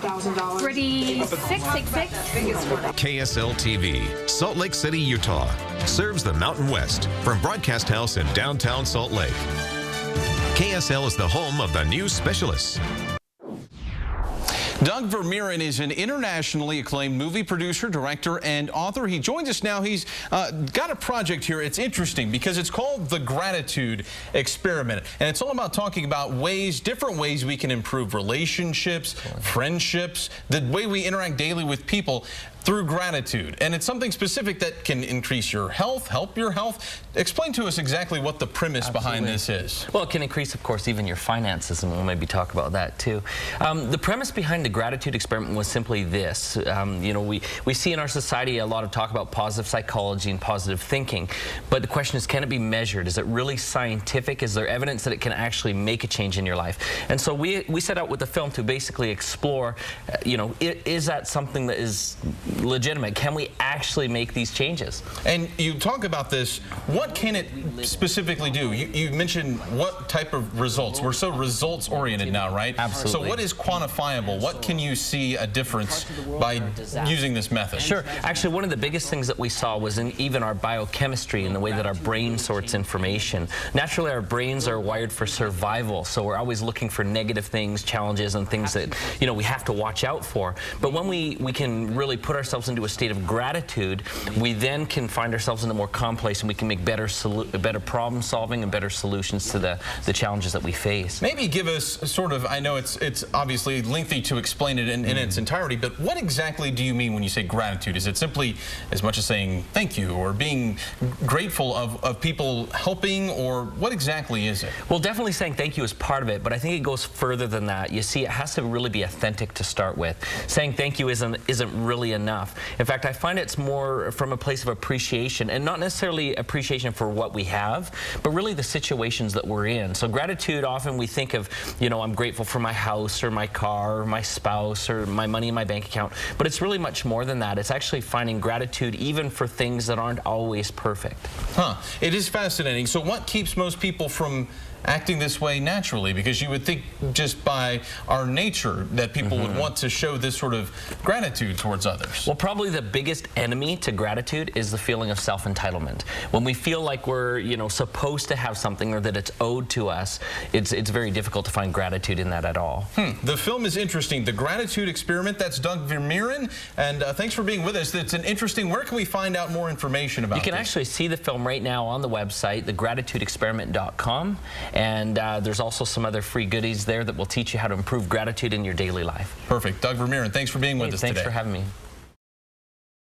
$1,000. Ready, 666. KSL TV, Salt Lake City, Utah, serves the Mountain West from Broadcast House in downtown Salt Lake. KSL is the home of the news specialists. Doug Vermeeren is an internationally acclaimed movie producer, director, and author. He joins us now. He's got a project here. It's interesting because it's called The Gratitude Experiment. And it's all about talking about different ways we can improve relationships, friendships, the way we interact daily with people through gratitude. And it's something specific that can increase your health, help your health. Explain to us exactly what the premise behind this is. Well, it can increase, of course, even your finances, and we'll maybe talk about that too. The premise behind the gratitude experiment was simply this. You know, we see in our society a lot of talk about positive psychology and positive thinking, but the question is, can it be measured? Is it really scientific? Is there evidence that it can actually make a change in your life? And so we set out with the film to basically explore, you know, is that something that is legitimate? Can we actually make these changes? And you talk about this. What can it specifically do? You mentioned what type of results. We're so results oriented now, right? Absolutely. So what is quantifiable? What can you see a difference by using this method? Sure. Actually, one of the biggest things that we saw was in even our biochemistry and the way that our brain sorts information. Naturally, our brains are wired for survival, so we're always looking for negative things, challenges, and things that, you know, we have to watch out for. But when we can really put ourselves into a state of gratitude, we then can find ourselves in a more calm place, and we can make better problem solving and better solutions to the challenges that we face. Maybe give us sort of, I know it's obviously lengthy to explain it in its entirety, but what exactly do you mean when you say gratitude? Is it simply as much as saying thank you or being grateful of people helping, or what exactly is it? Well, definitely saying thank you is part of it, but I think it goes further than that. You see, it has to really be authentic to start with. Saying thank you isn't really enough. In fact, I find it's more from a place of appreciation, and not necessarily appreciation for what we have, but really the situations that we're in. So gratitude, often we think of, you know, I'm grateful for my house or my car or my spouse or my money in my bank account, but it's really much more than that. It's actually finding gratitude even for things that aren't always perfect. Huh. It is fascinating. So what keeps most people from acting this way naturally? Because you would think just by our nature that people would want to show this sort of gratitude towards others. Well, probably the biggest enemy to gratitude is the feeling of self-entitlement. When we feel like we're, you know, supposed to have something or that it's owed to us, it's very difficult to find gratitude in that at all. The film is interesting. The Gratitude Experiment. That's Doug Vermeeren, and thanks for being with us. It's an interesting. Where can we find out more information about this? You can actually see the film right now on the website, thegratitudeexperiment.com. And there's also some other free goodies there that will teach you how to improve gratitude in your daily life. Perfect. Doug Vermeeren, thanks for being with us today. Thanks for having me.